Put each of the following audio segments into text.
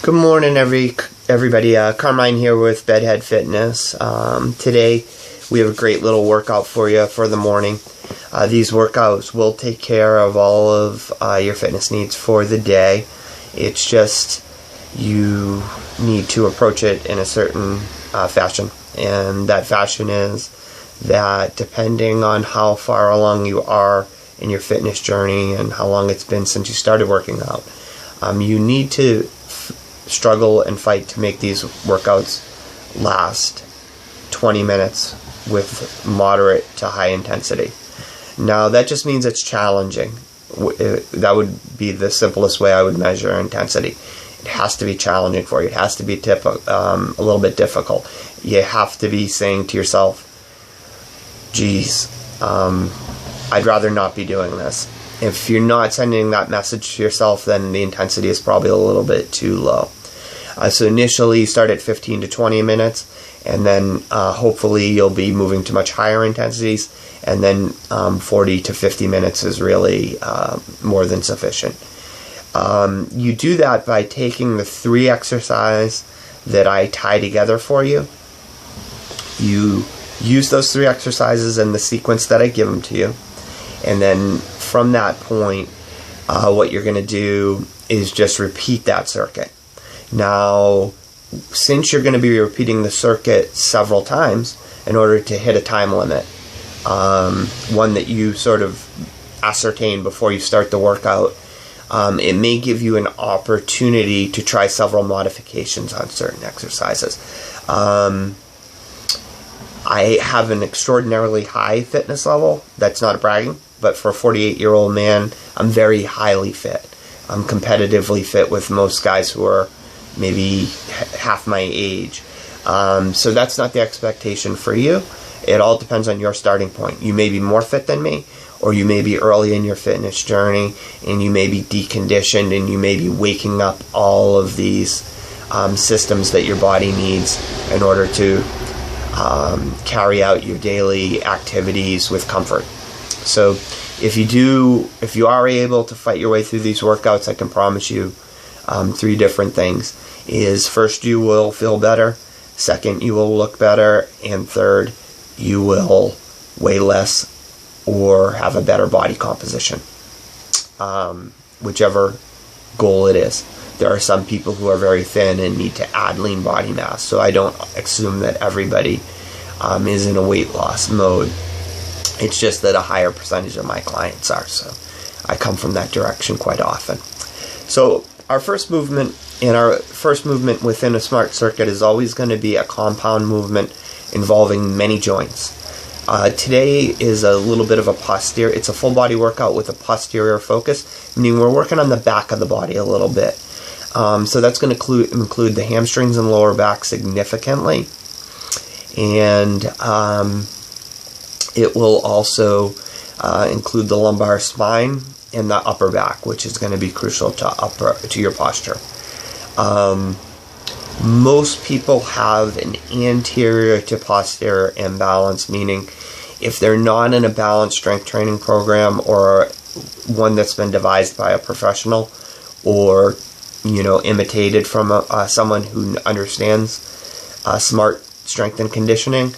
Good morning, everybody. Carmine here with Bedhead Fitness. Today we have a great little workout for you for the morning. These workouts will take care of all of your fitness needs for the day. It's just you need to approach it in a certain fashion, and that fashion is that depending on how far along you are in your fitness journey and how long it's been since you started working out, you need to struggle and fight to make these workouts last 20 minutes with moderate to high intensity. Now that just means it's challenging. That would be the simplest way I would measure intensity. It has to be challenging for you. It has to be a little bit difficult. You have to be saying to yourself, geez, I'd rather not be doing this. If you're not sending that message to yourself, then the intensity is probably a little bit too low. So initially start at 15 to 20 minutes, and then hopefully you'll be moving to much higher intensities, and then 40 to 50 minutes is really more than sufficient. You do that by taking the 3 exercises that I tie together for you. You use those 3 exercises in the sequence that I give them to you. And then from that point, what you're going to do is just repeat that circuit. Now, since you're going to be repeating the circuit several times in order to hit a time limit, one that you sort of ascertain before you start the workout, it may give you an opportunity to try several modifications on certain exercises. I have an extraordinarily high fitness level. That's not bragging, but for a 48-year-old man, I'm very highly fit. I'm competitively fit with most guys who are maybe half my age. So that's not the expectation for you. It all depends on your starting point. You may be more fit than me, or you may be early in your fitness journey, and you may be deconditioned, and you may be waking up all of these systems that your body needs in order to carry out your daily activities with comfort. So if you are able to fight your way through these workouts, I can promise you 3 different things. Is first, you will feel better. Second, you will look better. And third, you will weigh less or have a better body composition. Whichever goal it is. There are some people who are very thin and need to add lean body mass, so I don't assume that everybody is in a weight loss mode. It's just that a higher percentage of my clients are, so I come from that direction quite often. So our first movement within a smart circuit is always going to be a compound movement involving many joints. Today is a little bit of it's a full body workout with a posterior focus, meaning we're working on the back of the body a little bit. So that's going to include the hamstrings and lower back significantly. And it will also include the lumbar spine and the upper back, which is going to be crucial to your posture. Most people have an anterior to posterior imbalance, meaning if they're not in a balanced strength training program or one that's been devised by a professional or imitated from someone who understands smart strength and conditioning,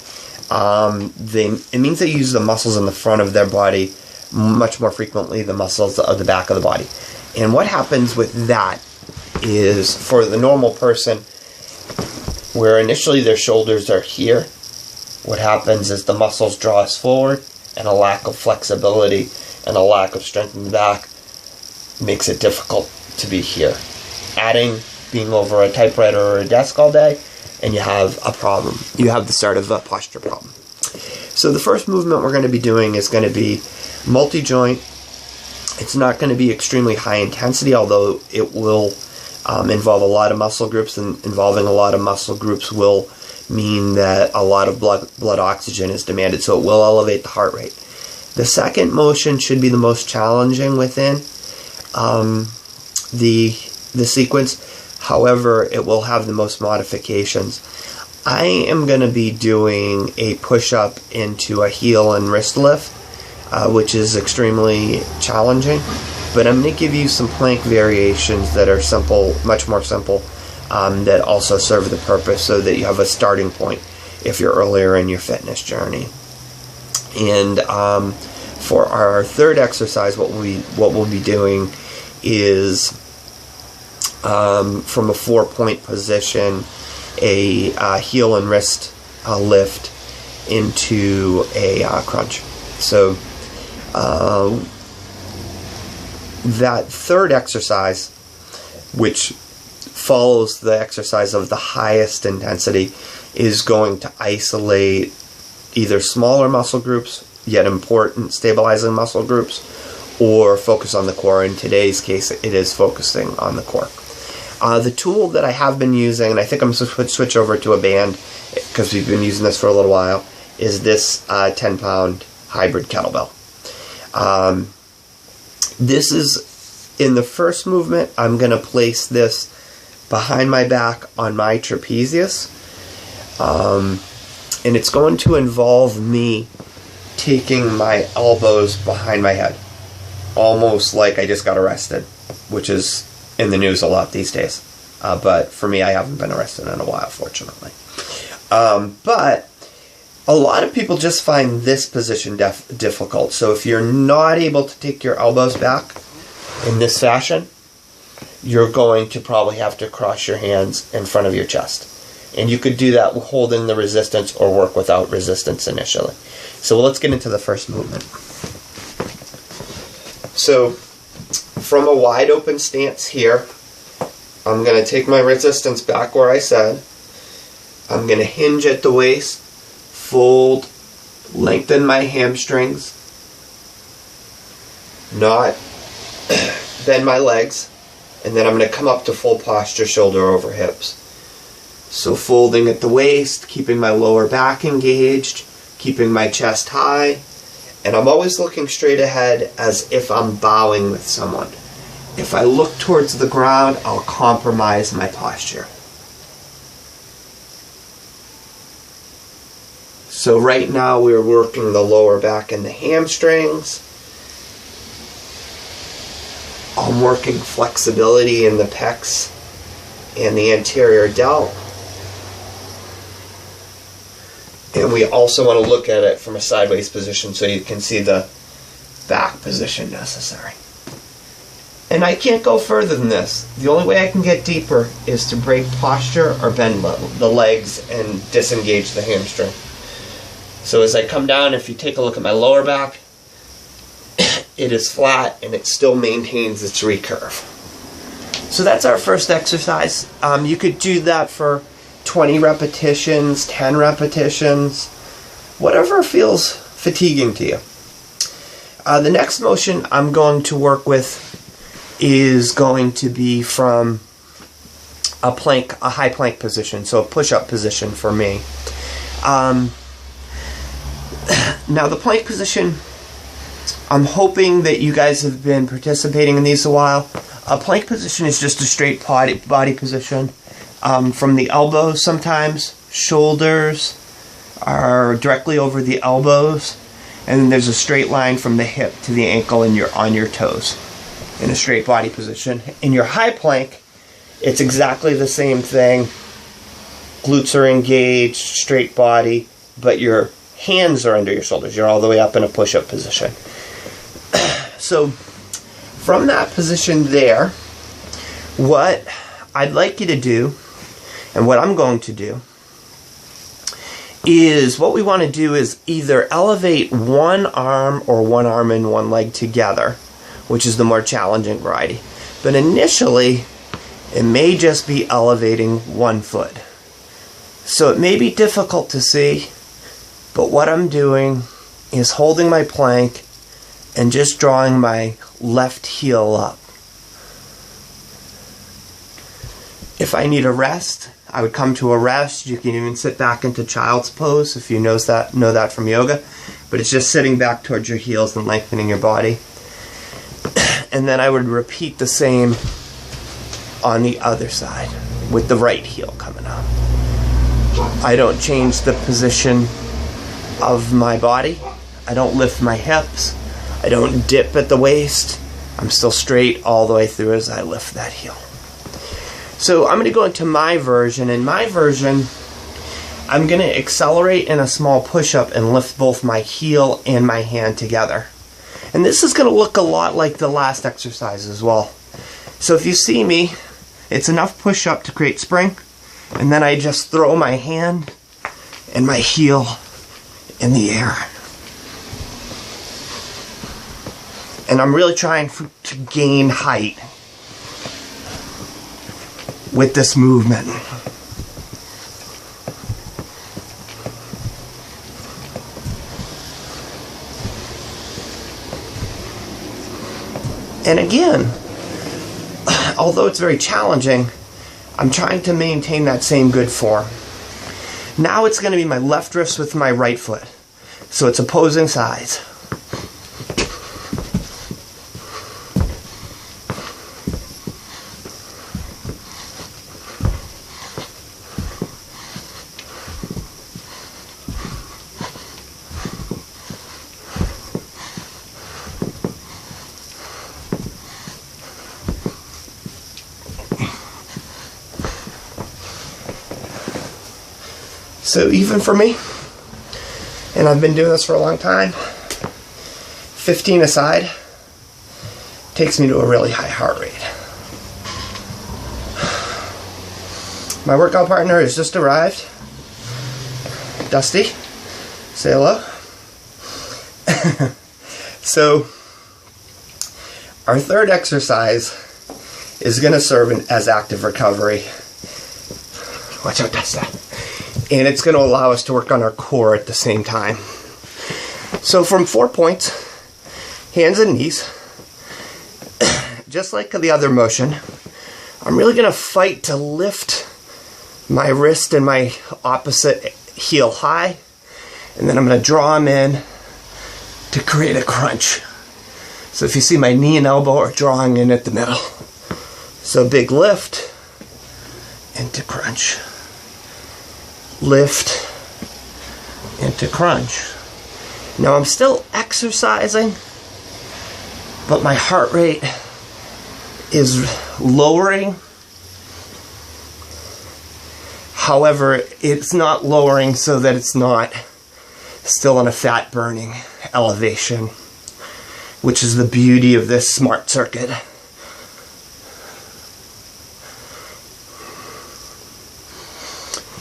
it means they use the muscles in the front of their body much more frequently than muscles of the back of the body. And what happens with that is, for the normal person, where initially their shoulders are here, what happens is the muscles draw us forward, and a lack of flexibility and a lack of strength in the back makes it difficult to be here. Adding being over a typewriter or a desk all day, and you have a problem. You have the start of a posture problem. So the first movement we're going to be doing is going to be multi-joint. It's not going to be extremely high intensity, although it will involve a lot of muscle groups, and involving a lot of muscle groups will mean that a lot of blood oxygen is demanded, so it will elevate the heart rate. The second motion should be the most challenging within the sequence. However, it will have the most modifications. I am going to be doing a push-up into a heel and wrist lift, which is extremely challenging, but I'm going to give you some plank variations that are simple, much more simple that also serve the purpose so that you have a starting point if you're earlier in your fitness journey. And for our third exercise, what we'll be doing is from a 4-point position, a heel and wrist lift into a crunch. So that third exercise, which follows the exercise of the highest intensity, is going to isolate either smaller muscle groups, yet important stabilizing muscle groups, or focus on the core. In today's case, it is focusing on the core. The tool that I have been using, and I think I'm going to switch over to a band because we've been using this for a little while, is this 10-pound hybrid kettlebell. This is, in the first movement, I'm going to place this behind my back on my trapezius. And it's going to involve me taking my elbows behind my head, almost like I just got arrested, which is in the news a lot these days. But for me, I haven't been arrested in a while, fortunately. But a lot of people just find this position difficult. So if you're not able to take your elbows back in this fashion, you're going to probably have to cross your hands in front of your chest. And you could do that holding the resistance or work without resistance initially. So let's get into the first movement. So from a wide open stance here, I'm going to take my resistance back where I said. I'm going to hinge at the waist, fold, lengthen my hamstrings, not bend my legs, and then I'm going to come up to full posture, shoulder over hips. So folding at the waist, keeping my lower back engaged, keeping my chest high, and I'm always looking straight ahead as if I'm bowing with someone. If I look towards the ground, I'll compromise my posture. So right now we're working the lower back and the hamstrings. I'm working flexibility in the pecs and the anterior delt. And we also want to look at it from a sideways position so you can see the back position necessary. And I can't go further than this. The only way I can get deeper is to break posture or bend the legs and disengage the hamstring. So as I come down, if you take a look at my lower back, it is flat and it still maintains its recurve. So that's our first exercise. You could do that for 20 repetitions, 10 repetitions, whatever feels fatiguing to you. The next motion I'm going to work with is going to be from a high plank position, so a push-up position for me. Now the plank position, I'm hoping that you guys have been participating in these a while. A plank position is just a straight body position. From the elbows sometimes, shoulders are directly over the elbows, and then there's a straight line from the hip to the ankle and you're on your toes in a straight body position. In your high plank, it's exactly the same thing. Glutes are engaged, straight body, but your hands are under your shoulders. You're all the way up in a push-up position. So from that position there, what I'd like you to do, and what I'm going to do, is what we want to do is either elevate one arm or one arm and one leg together, which is the more challenging variety. But initially, it may just be elevating one foot. So it may be difficult to see, but what I'm doing is holding my plank and just drawing my left heel up. If I need a rest, I would come to a rest. You can even sit back into child's pose if you know that from yoga. But it's just sitting back towards your heels and lengthening your body. And then I would repeat the same on the other side with the right heel coming up. I don't change the position of my body. I don't lift my hips. I don't dip at the waist. I'm still straight all the way through as I lift that heel. So I'm going to go into my version. In my version, I'm going to accelerate in a small push-up and lift both my heel and my hand together. And this is going to look a lot like the last exercise as well. So if you see me, it's enough push-up to create spring, and then I just throw my hand and my heel in the air. And I'm really trying to gain height with this movement. And again, although it's very challenging, I'm trying to maintain that same good form. Now it's going to be my left wrist with my right foot. So it's opposing sides. So even for me, and I've been doing this for a long time, 15 a side takes me to a really high heart rate. My workout partner has just arrived. Dusty, say hello. So our third exercise is going to serve as active recovery. Watch out, Dusty. And it's going to allow us to work on our core at the same time. So from 4 points, hands and knees, just like the other motion, I'm really going to fight to lift my wrist and my opposite heel high, and then I'm going to draw them in to create a crunch. So if you see, my knee and elbow are drawing in at the middle. So big lift into crunch. Lift into crunch. Now I'm still exercising, but my heart rate is lowering. However, it's not lowering so that it's not still on a fat burning elevation, which is the beauty of this smart circuit.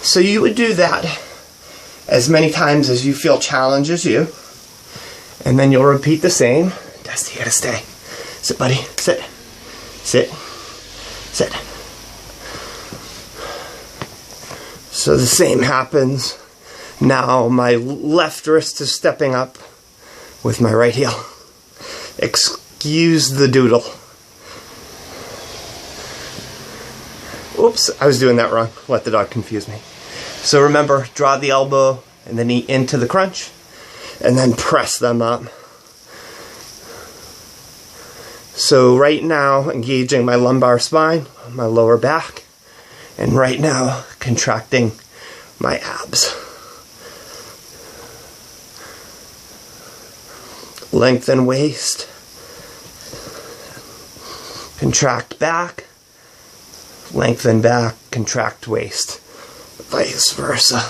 So you would do that as many times as you feel challenges you, and then you'll repeat the same. Dusty, you gotta stay. Sit, buddy. Sit. Sit. Sit. So the same happens. Now my left wrist is stepping up with my right heel. Excuse the doodle. Oops, I was doing that wrong. Let the dog confuse me. So remember, draw the elbow and the knee into the crunch, and then press them up. So right now, engaging my lumbar spine, my lower back, and right now, contracting my abs. Lengthen waist, contract back, lengthen back, contract waist. Vice versa.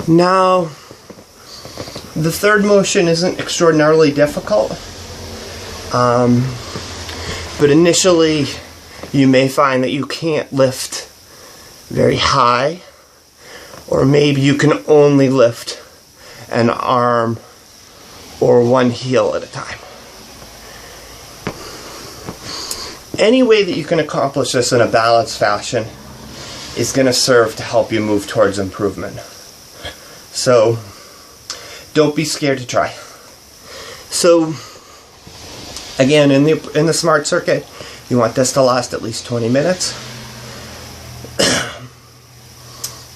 Now, the third motion isn't extraordinarily difficult, but initially you may find that you can't lift very high, or maybe you can only lift an arm or one heel at a time. Any way that you can accomplish this in a balanced fashion is going to serve to help you move towards improvement. So don't be scared to try. So again, in the smart circuit, you want this to last at least 20 minutes.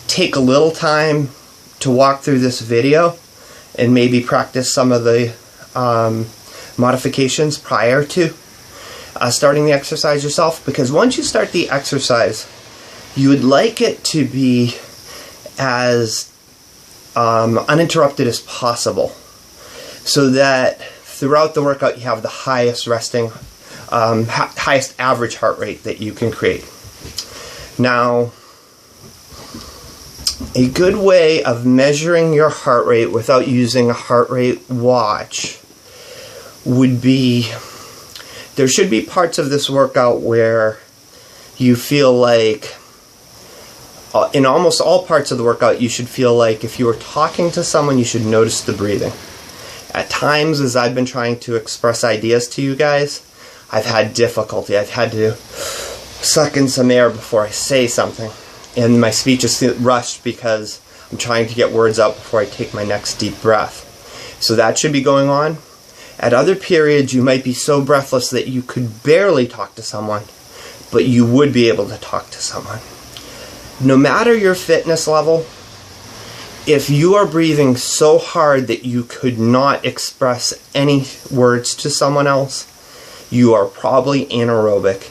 Take a little time to walk through this video and maybe practice some of the modifications prior to starting the exercise yourself, because once you start the exercise, you would like it to be as uninterrupted as possible, so that throughout the workout you have the highest resting, highest average heart rate that you can create. Now, a good way of measuring your heart rate without using a heart rate watch would be, there should be parts of this workout where you feel like, in almost all parts of the workout, you should feel like if you were talking to someone, you should notice the breathing. At times, as I've been trying to express ideas to you guys, I've had difficulty. I've had to suck in some air before I say something. And my speech is rushed because I'm trying to get words out before I take my next deep breath. So that should be going on. At other periods, you might be so breathless that you could barely talk to someone, but you would be able to talk to someone. No matter your fitness level, if you are breathing so hard that you could not express any words to someone else, you are probably anaerobic.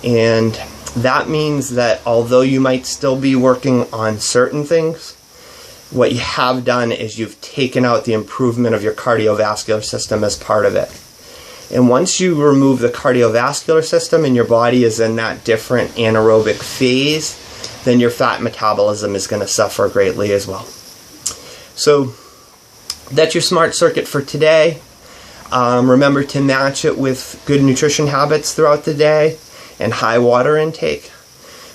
And that means that although you might still be working on certain things, what you have done is you've taken out the improvement of your cardiovascular system as part of it. And once you remove the cardiovascular system and your body is in that different anaerobic phase, then your fat metabolism is going to suffer greatly as well. So that's your smart circuit for today. Remember to match it with good nutrition habits throughout the day and high water intake.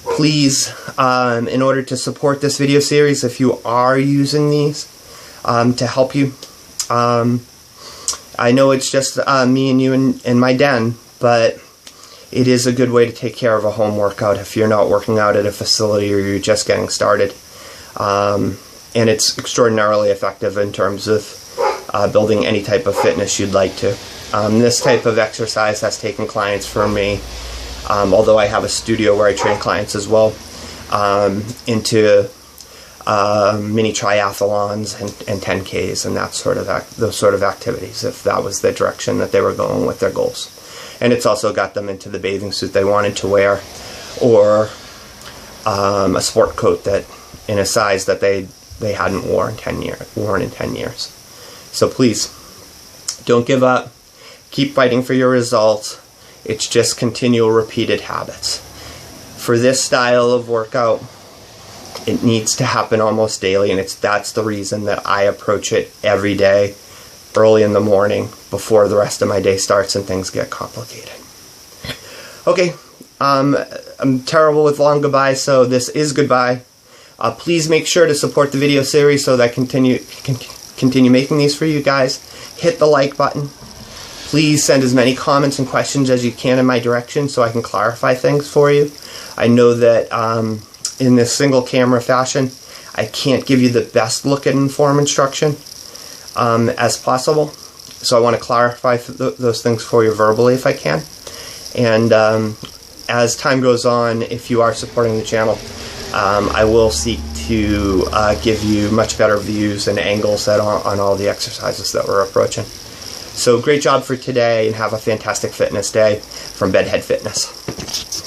Please, in order to support this video series, if you are using these to help you, I know it's just me and you in my den, but it is a good way to take care of a home workout if you're not working out at a facility or you're just getting started. And it's extraordinarily effective in terms of building any type of fitness you'd like to. This type of exercise has taken clients from me, although I have a studio where I train clients as well, into mini triathlons and 10Ks and that sort of those sort of activities, if that was the direction that they were going with their goals. And it's also got them into the bathing suit they wanted to wear, or a sport coat that in a size that they hadn't worn in 10 years. So please, don't give up. Keep fighting for your results. It's just continual repeated habits. For this style of workout, it needs to happen almost daily, and that's the reason that I approach it every day, early in the morning, before the rest of my day starts and things get complicated. Okay, I'm terrible with long goodbyes, so this is goodbye. Please make sure to support the video series so that I can continue making these for you guys. Hit the like button. Please send as many comments and questions as you can in my direction so I can clarify things for you. I know that in this single camera fashion, I can't give you the best look at form instruction as possible. So I want to clarify those things for you verbally if I can. And as time goes on, if you are supporting the channel, I will seek to give you much better views and angles on all the exercises that we're approaching. So great job for today, and have a fantastic fitness day from Bedhead Fitness.